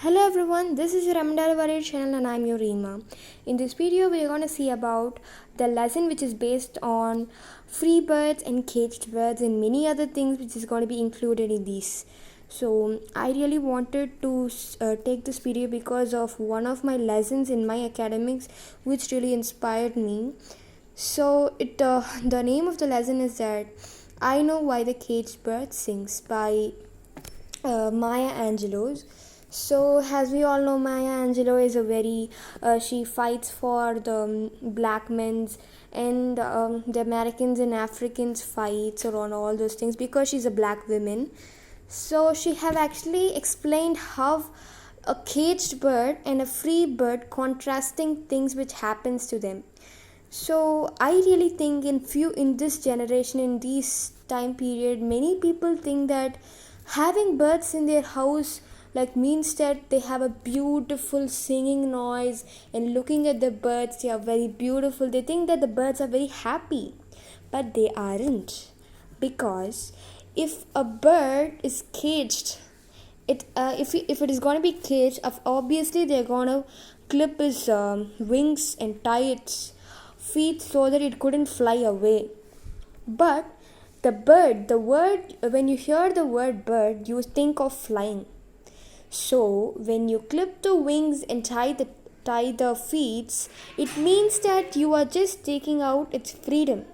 Hello everyone, this is your Ramdal Warrior channel and I'm your Rima. In this video, we are going to see about the lesson which is based on free birds and caged birds and many other things which is going to be included in these. So I really wanted to take this video because of one of my lessons in my academics which really inspired me. So the name of the lesson is that I Know Why the Caged Bird Sings by Maya Angelou. So, as we all know, Maya Angelou is a very she fights for the black men's and the Americans and Africans fights around all those things because she's a black woman. So she have actually explained how a caged bird and a free bird contrasting things which happens to them. So I really think in this generation, in this time period, many people think that having birds in their house like means that they have a beautiful singing noise, and looking at the birds they are very beautiful. They think that the birds are very happy, but they aren't, because if a bird is caged, if it is going to be caged, obviously they're going to clip his wings and tie its feet so that it couldn't fly away. But the word, when you hear the word bird, you think of flying. So when you clip the wings and tie the feet, it means that you are just taking out its freedom.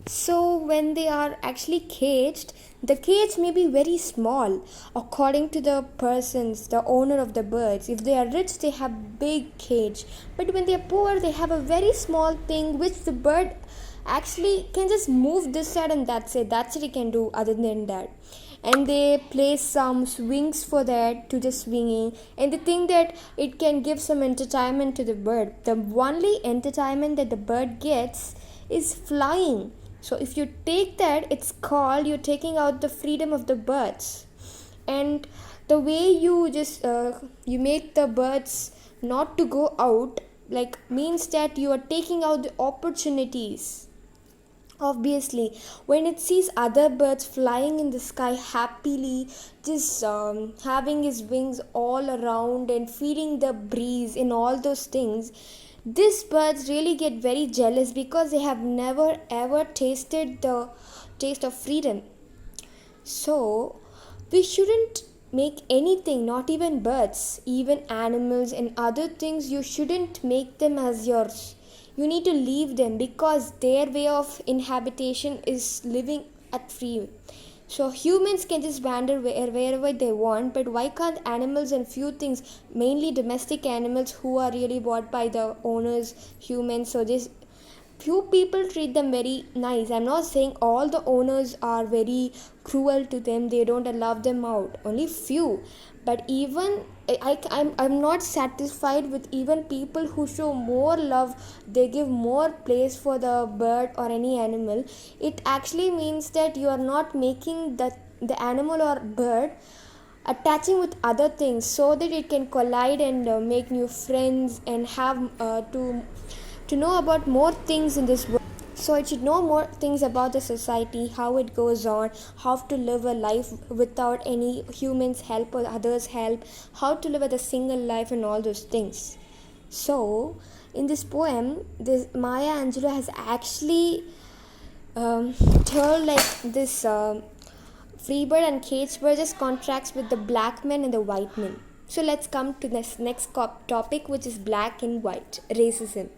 So when they are actually caged, the cage may be very small according to the persons, the owner of the birds. If they are rich, they have big cage. But when they are poor, they have a very small thing which the bird actually can just move this side and that's it. That's what it can do other than that. And they place some swings for that to just swinging, and they think that it can give some entertainment to the bird. The only entertainment that the bird gets is flying. So if you take that, it's called you're taking out the freedom of the birds. And the way you just you make the birds not to go out, like, means that you are taking out the opportunities. Obviously, when it sees other birds flying in the sky happily, just having his wings all around and feeling the breeze and all those things, these birds really get very jealous because they have never ever tasted the taste of freedom. So, we shouldn't make anything, not even birds, even animals and other things, you shouldn't make them as yours. You need to leave them because their way of inhabitation is living at free. So humans can just wander wherever they want, but why can't animals and few things, mainly domestic animals who are really bought by the owners, humans, so this few people treat them very nice. I'm not saying all the owners are very cruel to them, they don't allow them out, only few. But even I'm not satisfied with even people who show more love, they give more place for the bird or any animal. It actually means that you are not making the animal or bird attaching with other things so that it can collide and make new friends and have to know about more things in this world. So it should know more things about the society, how it goes on, how to live a life without any humans help or others help, how to live with a single life and all those things. So in this poem, this Maya Angelou has actually told like this free bird and caged bird just contracts with the black men and the white men. So let's come to this next topic, which is black and white racism.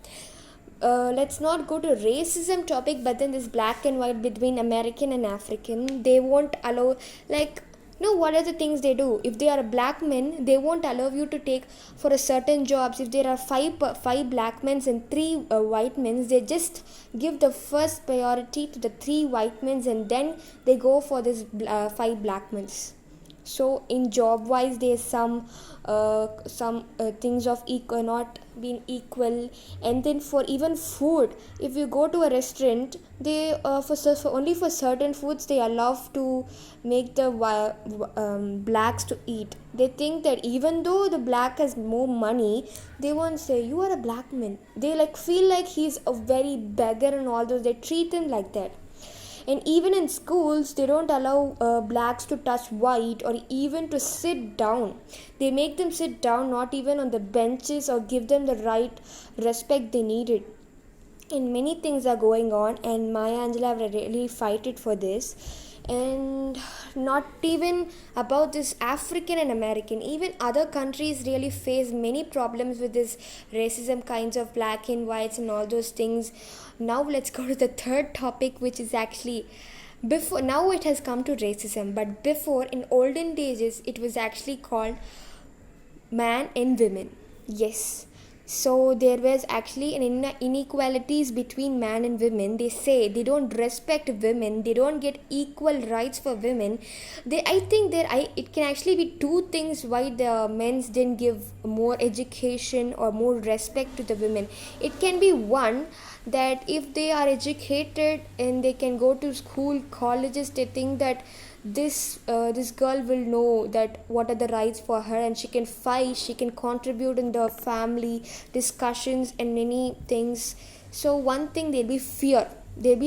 Let's not go to racism topic, but then this black and white between American and African, they won't allow, like, what are the things they do? If they are black men, they won't allow you to take for a certain jobs. If there are five black men and three white men, they just give the first priority to the three white men and then they go for this five black men. So in job wise, there's some things of equal not being equal. And then for even food, if you go to a restaurant, they for only for certain foods they allow to make the blacks to eat. They think that even though the black has more money, they won't say you are a black man. They like feel like he's a very beggar and all those. They treat him like that. And even in schools, they don't allow blacks to touch white or even to sit down. They make them sit down, not even on the benches, or give them the right respect they needed. And many things are going on, and Maya Angelou have really fighted for this. And not even about this African and American, even other countries really face many problems with this racism kinds of black and whites and all those things. Now let's go to the third topic, which is actually before. Now it has come to racism, but before, in olden days, it was actually called man and women. Yes, so there was actually an inequalities between man and women. They say they don't respect women, they don't get equal rights for women. I think it can actually be two things why the men's didn't give more education or more respect to the women. It can be one, that if they are educated and they can go to school, colleges, they think that this girl will know that what are the rights for her, and she can fight, she can contribute in the family discussions and many things. So one thing, there'll be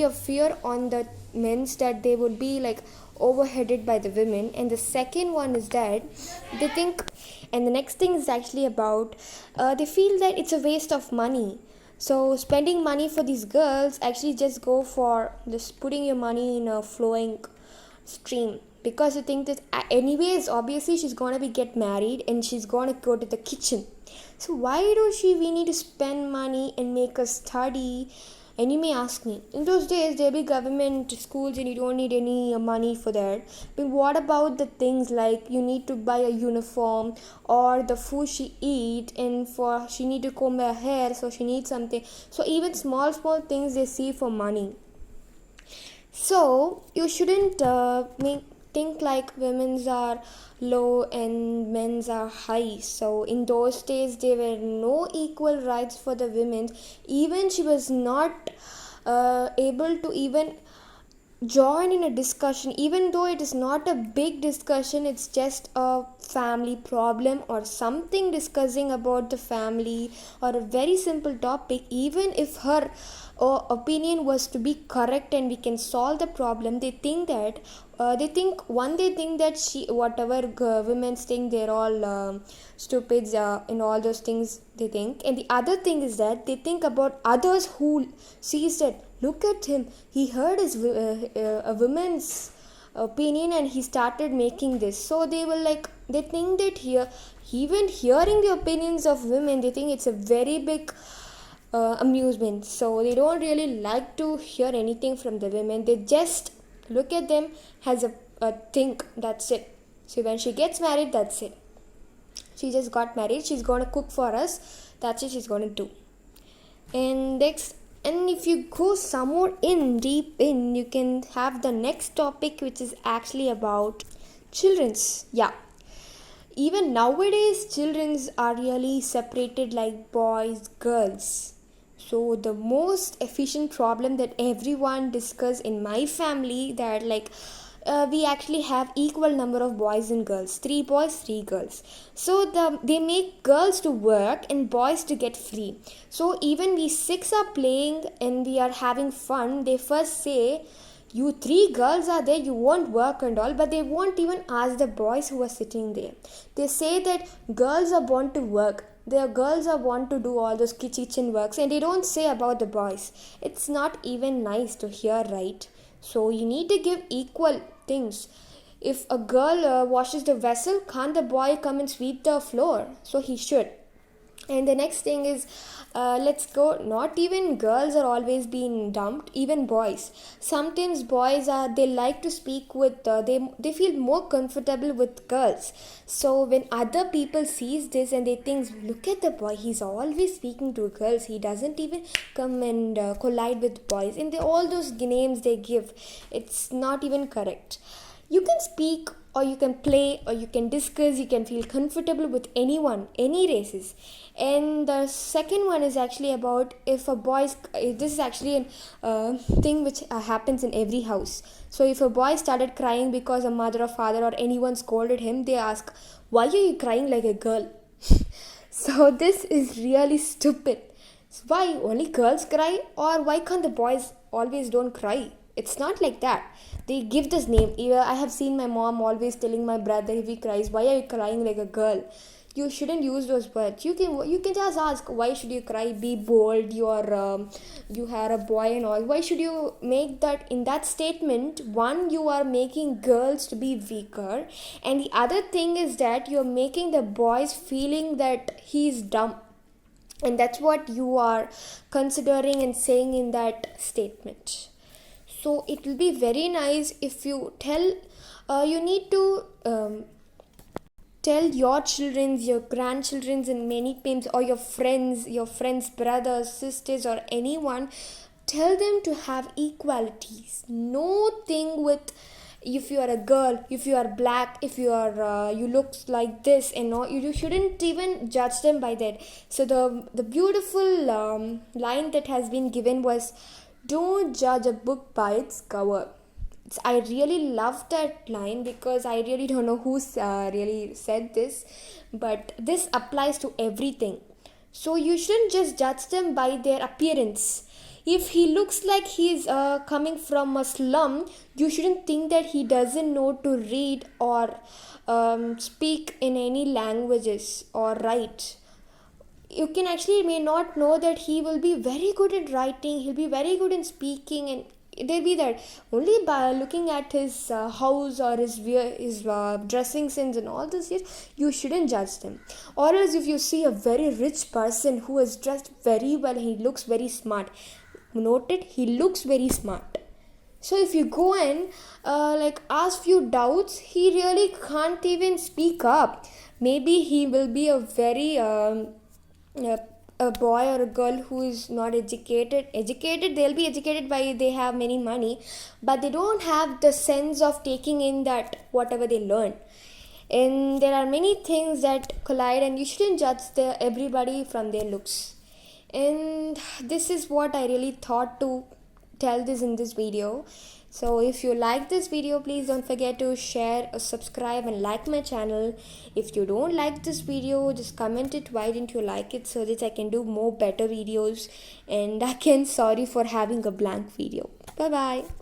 a fear on the men's, that they would be like overheaded by the women. And the second one is that they think, and the next thing is actually about they feel that it's a waste of money. So spending money for these girls, actually just go for just putting your money in a flowing stream, because you think that anyways, obviously she's gonna be get married and she's gonna go to the kitchen. So why do we need to spend money and make her study? And you may ask me, in those days there'll be government schools and you don't need any money for that. But what about the things like you need to buy a uniform, or the food she eat, and for she need to comb her hair, so she needs something. So even small things they see for money. So you shouldn't think like women's are low and men's are high. So in those days there were no equal rights for the women. Even she was not able to even join in a discussion, even though it is not a big discussion, it's just a family problem or something discussing about the family or a very simple topic. Even if her opinion was to be correct and we can solve the problem, they think that they think that she, whatever women think, they're all stupids and all those things they think. And the other thing is that they think about others who sees that, look at him, he heard his a woman's opinion and he started making this. So they think that here, even hearing the opinions of women, they think it's a very big amusement. So they don't really like to hear anything from the women. They just look at them as a thing. That's it. So when she gets married, that's it. She just got married, she's gonna cook for us, that's it she's gonna do. And if you go somewhere deep in, you can have the next topic, which is actually about children's. Yeah, even nowadays children's are really separated like boys, girls. So the most efficient problem that everyone discuss in my family, that we actually have equal number of boys and girls, 3 boys 3 girls. So they make girls to work and boys to get free. So even we 6 are playing and we are having fun, they first say, you 3 girls are there, you won't work and all. But they won't even ask the boys who are sitting there. They say that girls are born to work, the girls are born to do all those kitchen works, and they don't say about the boys. It's not even nice to hear, right? So you need to give equal things. If a girl washes the vessel, can't the boy come and sweep the floor? So he should. And the next thing is, let's go, not even girls are always being dumped, even boys. Sometimes boys they like to speak with, they feel more comfortable with girls. So when other people sees this and they think, look at the boy, he's always speaking to girls, he doesn't even come and collide with boys. And all those names they give, it's not even correct. You can speak, or you can play, or you can discuss, you can feel comfortable with anyone, any races. And the second one is actually about, if this is actually a thing which happens in every house. So if a boy started crying because a mother or father or anyone scolded him, they ask, why are you crying like a girl? So this is really stupid. Why only girls cry, or why can't the boys always don't cry? It's not like that. They give this name. I have seen my mom always telling my brother if he cries, why are you crying like a girl? You shouldn't use those words. You can just ask, why should you cry? Be bold. You are a boy and all. Why should you make that in that statement? One, you are making girls to be weaker, and the other thing is that you're making the boys feeling that he's dumb, and that's what you are considering and saying in that statement. So it will be very nice if you tell. You need to. Tell your children, your grandchildren, and many times, or your friends, brothers, sisters, or anyone, tell them to have equalities. No thing with if you are a girl, if you are black, if you look like this, and all. You shouldn't even judge them by that. So the beautiful line that has been given was, "Don't judge a book by its cover." I really love that line because I really don't know who's really said this, but this applies to everything. So you shouldn't just judge them by their appearance. If he looks like he's coming from a slum, you shouldn't think that he doesn't know to read or speak in any languages or write. You can actually may not know that he will be very good at writing, he'll be very good in speaking, and they'll be that only by looking at his house or his dressing sense and all this. Yes, you shouldn't judge them. Or else, if you see a very rich person who is dressed very well, he looks very smart. Note it, he looks very smart. So if you go and ask few doubts, he really can't even speak up. Maybe he will be a very a boy or a girl who is not educated. They'll be educated by they have many money, but they don't have the sense of taking in that whatever they learn. And there are many things that collide, and you shouldn't judge everybody from their looks. And this is what I really thought to tell this in this video. So if you like this video, please don't forget to share, subscribe, and like my channel. If you don't like this video, just comment it, why didn't you like it, so that I can do more better videos. And again, sorry for having a blank video. Bye bye.